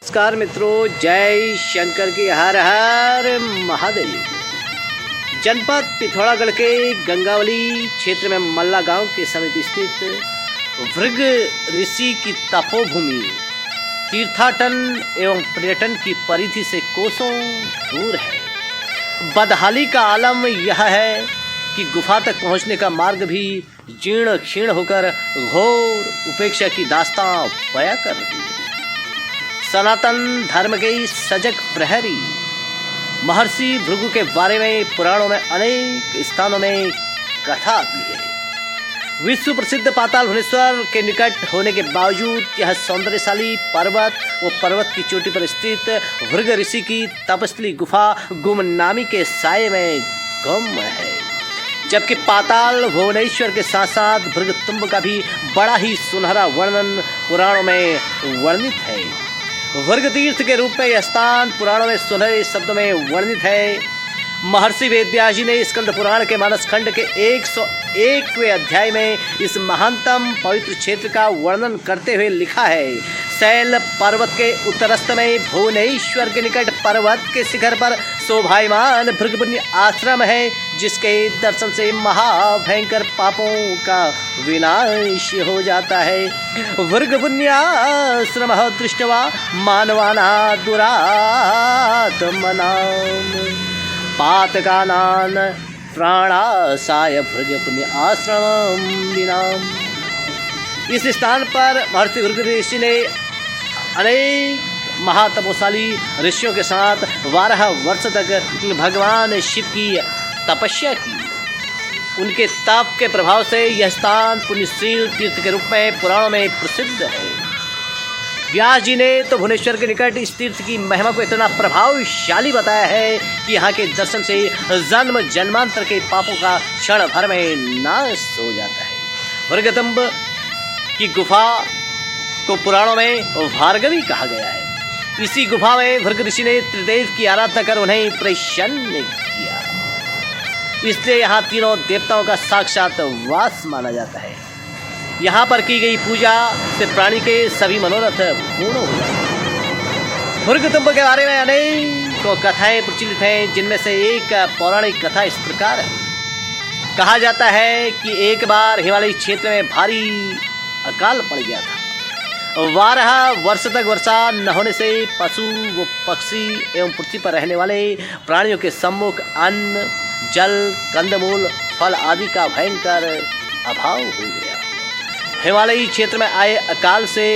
नमस्कार मित्रों, जय शंकर की हर हर महादेव। जनपद पिथौरागढ़ के गंगावली क्षेत्र में मल्ला गांव के समीप स्थित भृग ऋषि की तपोभूमि तीर्थाटन एवं पर्यटन की परिधि से कोसों दूर है। बदहाली का आलम यह है कि गुफा तक पहुंचने का मार्ग भी जीर्ण क्षीण होकर घोर उपेक्षा की दास्तां बयां कर रही है। सनातन धर्म के सजग प्रहरी महर्षि भृगु के बारे में पुराणों में अनेक स्थानों में कथा आती है। विश्व प्रसिद्ध पाताल भुवनेश्वर के निकट होने के बावजूद यह सौंदर्यशाली पर्वत व पर्वत की चोटी पर स्थित भृग ऋषि की तपस्वी गुफा गुमनामी के साये में गुम है। जबकि पाताल भुवनेश्वर के साथ साथ भृगतुंब का भी बड़ा ही सुनहरा वर्णन पुराणों में वर्णित है। भृग तीर्थ के रूप में यह स्थान पुराणों में सुनहरे शब्दों में वर्णित है। महर्षि वेदव्यास जी ने स्कंद पुराण के मानस खंड के 101वें अध्याय में इस महानतम पवित्र क्षेत्र का वर्णन करते हुए लिखा है। शैल पर्वत के उत्तरस्थ में भुवनेश्वर के निकट पर्वत के शिखर पर शोभायमान भृगपुण्य आश्रम है, जिसके दर्शन से महाभयंकर पापों का विनाश हो जाता है। भृगपुण्याश्रम दृष्ट्वा मानवाना दुरात्मनाम पातकानान प्राणासाय भृगपुण्य आश्रम विनाम। इस स्थान पर महर्षि भृग ऋषि ने अनेक महातपोशाली ऋषियों के साथ 12 वर्ष तक भगवान शिव की तपस्या की। उनके तप के प्रभाव से यह स्थान पुण्यशील तीर्थ के रूप में पुराणों में प्रसिद्ध है। व्यास जी ने तो भुवनेश्वर के निकट इस तीर्थ की महिमा को इतना प्रभावशाली बताया है कि यहाँ के दर्शन से जन्म जन्मांतर के पापों का क्षण भर में नाश हो जाता है। भृगतुंब की गुफा को पुराणों में भार्गवी कहा गया है। इसी गुफा में भृग ऋषि ने त्रिदेव की आराधना कर उन्हें प्रसन्न किया, इसलिए यहाँ तीनों देवताओं का साक्षात वास माना जाता है। यहाँ पर की गई पूजा से प्राणी के सभी मनोरथ पूर्ण हो जाते हैं। भृगतुंब के बारे में अनेक कथाएं प्रचलित हैं, जिनमें से एक पौराणिक कथा इस प्रकार है। कहा जाता है कि एक बार हिमालयी क्षेत्र में भारी अकाल पड़ गया था। 12 वर्ष तक वर्षा न होने से पशु व पक्षी एवं पृथ्वी पर रहने वाले प्राणियों के सम्मुख अन्न, जल, कंदमूल, फल आदि का भयंकर अभाव हो गया। हिमालयी क्षेत्र में आए अकाल से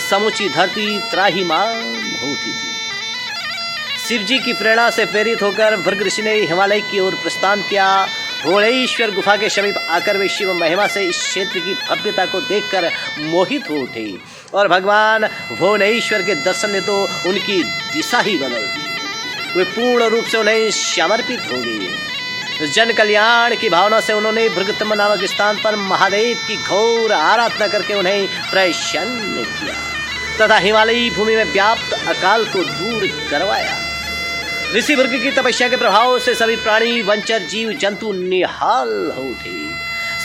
समूची धरती त्राहिमाम हो उठी थी। शिव जी की प्रेरणा से प्रेरित होकर भृग ऋषि ने हिमालय की ओर प्रस्थान किया। भुवनेश्वर गुफा के समीप आकर वे शिव महिमा से इस क्षेत्र की भव्यता को देखकर मोहित हो उठे और भगवान भुवनेश्वर के दर्शन ने तो उनकी दिशा ही बदल दी। वे पूर्ण रूप से उन्हें समर्पित हो गए। जन कल्याण की भावना से उन्होंने भृगतुंब नामक स्थान पर महादेव की घोर आराधना करके उन्हें प्रसन्न किया तथा हिमालयी भूमि में व्याप्त अकाल को दूर करवाया। ऋषि भृग की तपस्या के प्रभाव से सभी प्राणी, वंचर, जीव जंतु निहाल हो उठे।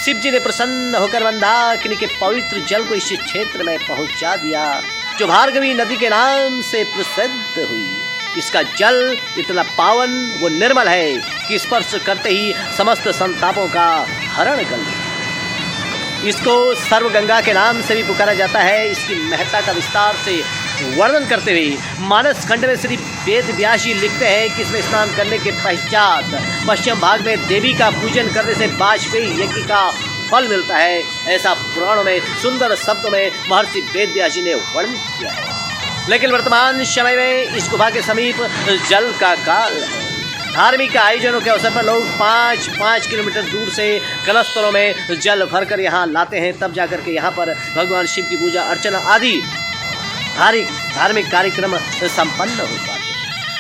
शिव जी ने प्रसन्न होकर मंदाकिनी के पवित्र जल को इस क्षेत्र में पहुंचा दिया, जो भार्गवी नदी के नाम से प्रसिद्ध हुई। इसका जल इतना पावन व निर्मल है कि स्पर्श करते ही समस्त संतापों का हरण कर लेता। इसको सर्वगंगा के नाम से भी पुकारा जाता है। इसकी महत्ता का विस्तार से वर्णन करते हुए मानस खंड में श्री वेद व्यास जी लिखते हैं कि इसमें स्नान करने के पश्चात पश्चिम भाग में देवी का पूजन करने से वाजपेयी यज्ञ का फल मिलता है। ऐसा पुराणों में सुंदर शब्दों में महर्षि वेद व्यास जी ने वर्णित किया है। लेकिन वर्तमान समय में इस गुफा के समीप जल का काल है। धार्मिक आयोजनों के अवसर पर लोग 5-5 किलोमीटर दूर से कलशस्थलों में जल भरकर यहाँ लाते हैं, तब जाकर के यहाँ पर भगवान शिव की पूजा अर्चना आदि धार्मिक कार्यक्रम संपन्न हो पाते हैं।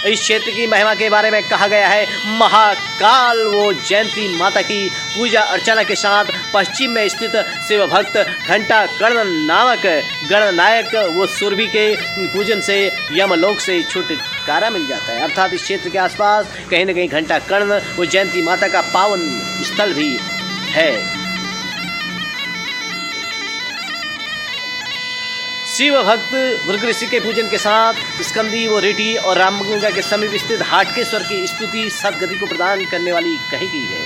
इस क्षेत्र की महिमा के बारे में कहा गया है, महाकाल वो जयंती माता की पूजा अर्चना के साथ पश्चिम में स्थित शिव भक्त घंटा कर्ण नामक गणनायक वो सुरभि के पूजन से यमलोक से छुटकारा मिल जाता है। अर्थात इस क्षेत्र के आसपास कहीं न कहीं घंटा कर्ण वो जयंती माता का पावन स्थल भी है। शिव भक्त भृग ऋषि के पूजन के साथ स्कंदी व रेटी और रामगंगा के समीप स्थित हाटकेश्वर की स्तुति सदगति को प्रदान करने वाली कही गई है।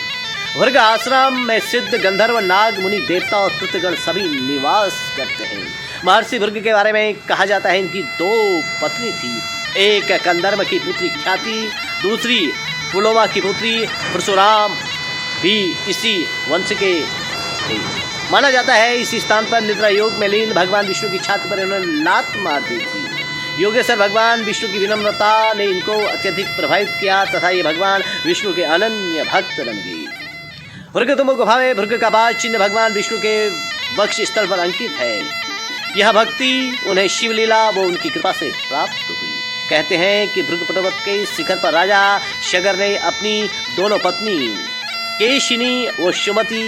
भृग आश्रम में सिद्ध गंधर्व नाग मुनि देवता और कृतगण सभी निवास करते हैं। महर्षि भृग के बारे में कहा जाता है इनकी 2 पत्नी थी, एक कंदर्म की पुत्री ख्याति, दूसरी पुलोमा की पुत्री परशुराम भी इसी वंश के थे। माना जाता है इसी स्थान पर निद्रा योग में लीन भगवान विष्णु की छाती पर इन्होंने लात मार दी थी। योगेश्वर भगवान विष्णु की विनम्रता ने इनको अत्यधिक प्रभावित किया तथा ये भगवान विष्णु के अनन्य भक्त बन गई। भृगतुंड गुफा में भृग का बाद चिन्ह भगवान विष्णु के वक्ष स्थल पर अंकित है। यह भक्ति उन्हें शिवलीला व उनकी कृपा से प्राप्त हुई। कहते हैं कि भृग पर्वत के शिखर पर राजा शगर ने अपनी दोनों पत्नी केशिनी व सुमति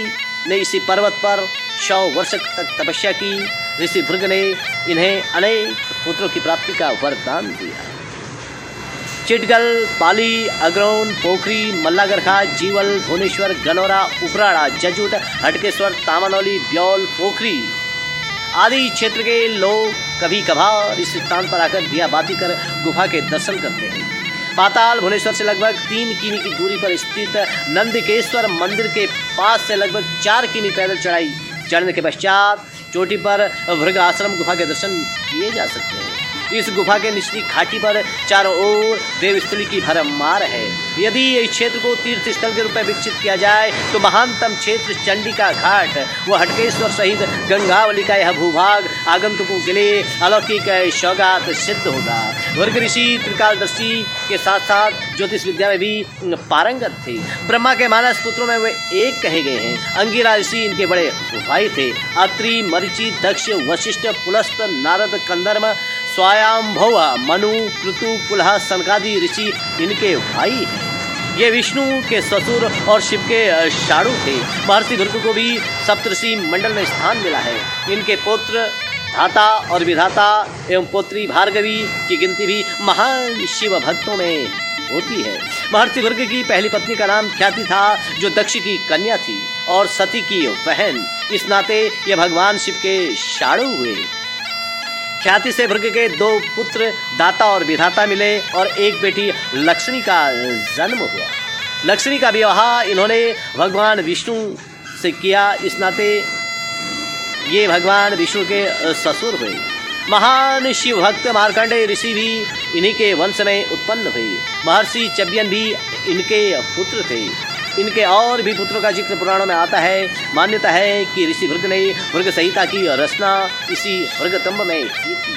ने इसी पर्वत पर 100 वर्ष तक तपस्या की। ऋषि भृग ने इन्हें अनेक पुत्रों की प्राप्ति का वरदान दिया। चिटगल, पाली, अग्रौन, पोखरी, मल्लागरखा, जीवल, भुवनेश्वर, गनौरा, उपराड़ा, जजुट, हटकेश्वर, तामानौली, ब्यौल, पोखरी आदि क्षेत्र के लोग कभी कभार इस स्थान पर आकर दिया बाती कर गुफा के दर्शन करते हैं। पाताल भुवनेश्वर से लगभग 3 किमी की दूरी पर स्थित नंदिकेश्वर मंदिर के पास से लगभग 4 किमी पैदल चढ़ाई चढ़ने के पश्चात चोटी पर भृग आश्रम गुफा के दर्शन किए जा सकते हैं। इस गुफा के निचली घाटी पर चारों ओर देवस्थली की भरमार है। यदि इस क्षेत्र को तीर्थ स्थल के रूप में विकसित किया जाए तो महानतम क्षेत्र चंडिका घाट व हटकेश्वर सहित गंगावली का यह भूभाग आगंतुकों के लिए अलौकिक सौगात सिद्ध होगा। भृग ऋषि त्रिकालदर्शी के साथ साथ ज्योतिष विद्या में भी पारंगत थे। ब्रह्मा के मानस पुत्रों में वे एक कहे गए हैं। अंगिरा ऋषि इनके बड़े भाई थे। अत्रि, मरीचि, दक्ष, वशिष्ठ, पुलस्त, नारद, कंदर्म, स्वायंभव, मनु, क्रतु, पुलह, सनकादि ऋषि इनके भाई हैं। ये विष्णु के ससुर और शिव के शाणु थे। महर्षि भृग को भी सप्तऋषि मंडल में स्थान मिला है। इनके पुत्र धाता और विधाता एवं पुत्री भार्गवी की गिनती भी महान शिव भक्तों में होती है। महर्षि भृग की पहली पत्नी का नाम ख्याति था जो दक्ष की कन्या थी और सती की बहन। इस नाते ये भगवान शिव के शाणु हुए। ख्याति से भृग के 2 पुत्र दाता और विधाता मिले और एक बेटी लक्ष्मी का जन्म हुआ। लक्ष्मी का विवाह इन्होंने भगवान विष्णु से किया। इस नाते ये भगवान विष्णु के ससुर हुए। महान शिव भक्त मार्कंडेय ऋषि भी इन्हीं के वंश में उत्पन्न हुए। महर्षि चब्यन भी इनके पुत्र थे। इनके और भी पुत्रों का जिक्र पुराणों में आता है। मान्यता है कि ऋषि भृग ने भृग संहिता की रचना इसी भृगतंब में की थी।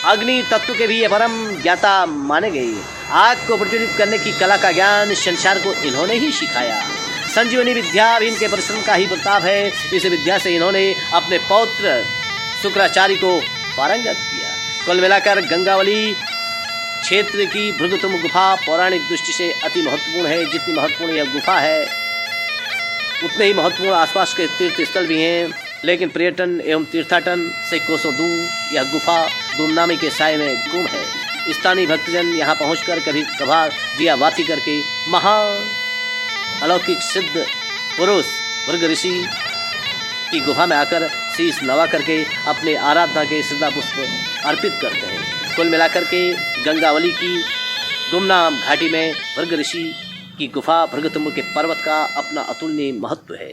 अग्नि तत्व के भी ये परम ज्ञाता माने गए। आग को प्रज्वलित करने की कला का ज्ञान संसार को इन्होंने ही सिखाया। संजीवनी विद्या भी इनके परिश्रम का ही प्रताप है। इस विद्या से इन्होंने अपने पौत्र शुक्राचार्य को पारंगत किया। कुल मिलाकर गंगावली क्षेत्र की भृगतुंड गुफा पौराणिक दृष्टि से अति महत्वपूर्ण है। जितनी महत्वपूर्ण यह गुफा है उतने ही महत्वपूर्ण आसपास के तीर्थ स्थल भी हैं। लेकिन पर्यटन एवं तीर्थाटन से कोसों दूर यह गुफा गुमनामी के साए में गुम है। स्थानीय भक्तजन यहाँ पहुँचकर कभी कभार दिया बाती करके महान अलौकिक सिद्ध पुरुष भृग ऋषि की गुफा में आकर शीश नवा करके अपने आराधना के श्रद्धा पुष्प अर्पित करते हैं। कुल मिलाकर के गंगावली की गुमनाम घाटी में भृग ऋषि की गुफा भृगतुंड के पर्वत का अपना अतुलनीय महत्व है।